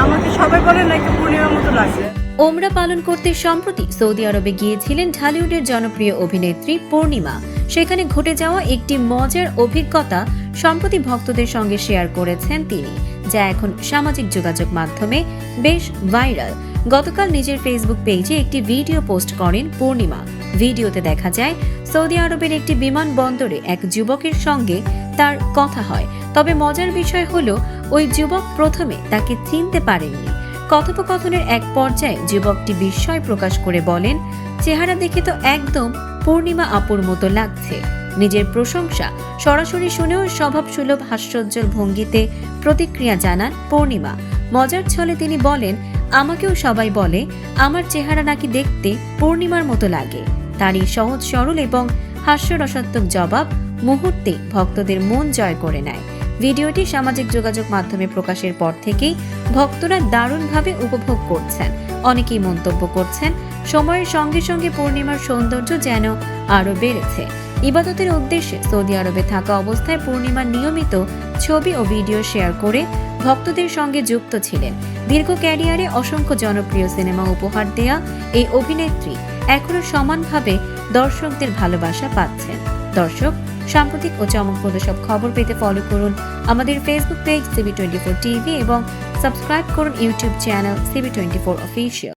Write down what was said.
আমাকে সবাই বলে নাকি পূর্ণিমার মতো লাগছে। ওমরা পালন করতে সম্প্রতি সৌদি আরবে গিয়েছিলেন ঢালিউডের জনপ্রিয় অভিনেত্রী পূর্ণিমা। সেখানে ঘটে যাওয়া একটি মজার অভিজ্ঞতা সম্প্রতি ভক্তদের সঙ্গে শেয়ার করেছেন তিনি, যা এখন সামাজিক যোগাযোগ মাধ্যমে বেশ ভাইরাল। গতকাল নিজের ফেসবুক পেজে একটি ভিডিও পোস্ট করেন পূর্ণিমা। ভিডিওতে দেখা যায় সৌদি আরবের একটি বিমানবন্দরে এক যুবকের সঙ্গে তার কথা হয়। তবে মজার বিষয় হলো ওই যুবক প্রথমে তাকে চিনতে পারেননি। কথোপকথনের এক পর্যায়ে যুবকটি বিস্ময় প্রকাশ করে বলেন, চেহারা দেখে তো একদম পূর্ণিমা আপুর মতো লাগছে। নিজের প্রশংসা সরাসরি শুনেও স্বভাবসুলভ হাস্যোজ্জ্বল ভঙ্গিতে প্রতিক্রিয়া জানান পূর্ণিমা। মজার ছলে তিনি বলেন, আমাকেও সবাই বলে আমার চেহারা নাকি দেখতে পূর্ণিমার মতো লাগে। তার এই সহজ সরল এবং হাস্যরসাত্মক জবাব মুহূর্তে ভক্তদের মন জয় করে নেয়। ভিডিওটি সামাজিক যোগাযোগ মাধ্যমে প্রকাশের পর থেকেই ভক্তরা দারুণভাবে উপভোগ করছেন। অনেকেই মন্তব্য করছেন, সময়ের সঙ্গে সঙ্গে পূর্ণিমার সৌন্দর্য যেন আরো বেড়েছে। ইবাদতের উদ্দেশ্যে সৌদি আরবে থাকা অবস্থায় পূর্ণিমা নিয়মিত ছবি ও ভিডিও শেয়ার করে ভক্তদের সঙ্গে যুক্ত ছিলেন। দীর্ঘ ক্যারিয়ারে অসংখ্য জনপ্রিয় সিনেমা উপহার দেয়া এই অভিনেত্রী এখনো সমানভাবে দর্শকদের ভালোবাসা পাচ্ছেন। দর্শক, সাম্প্রতিক ও চমকপ্রদ সব খবর পেতে ফলো করুন আমাদের ফেসবুক পেজ CB24 TV এবং সাবস্ক্রাইব করুন ইউটিউব চ্যানেল CB24 অফিসিয়াল।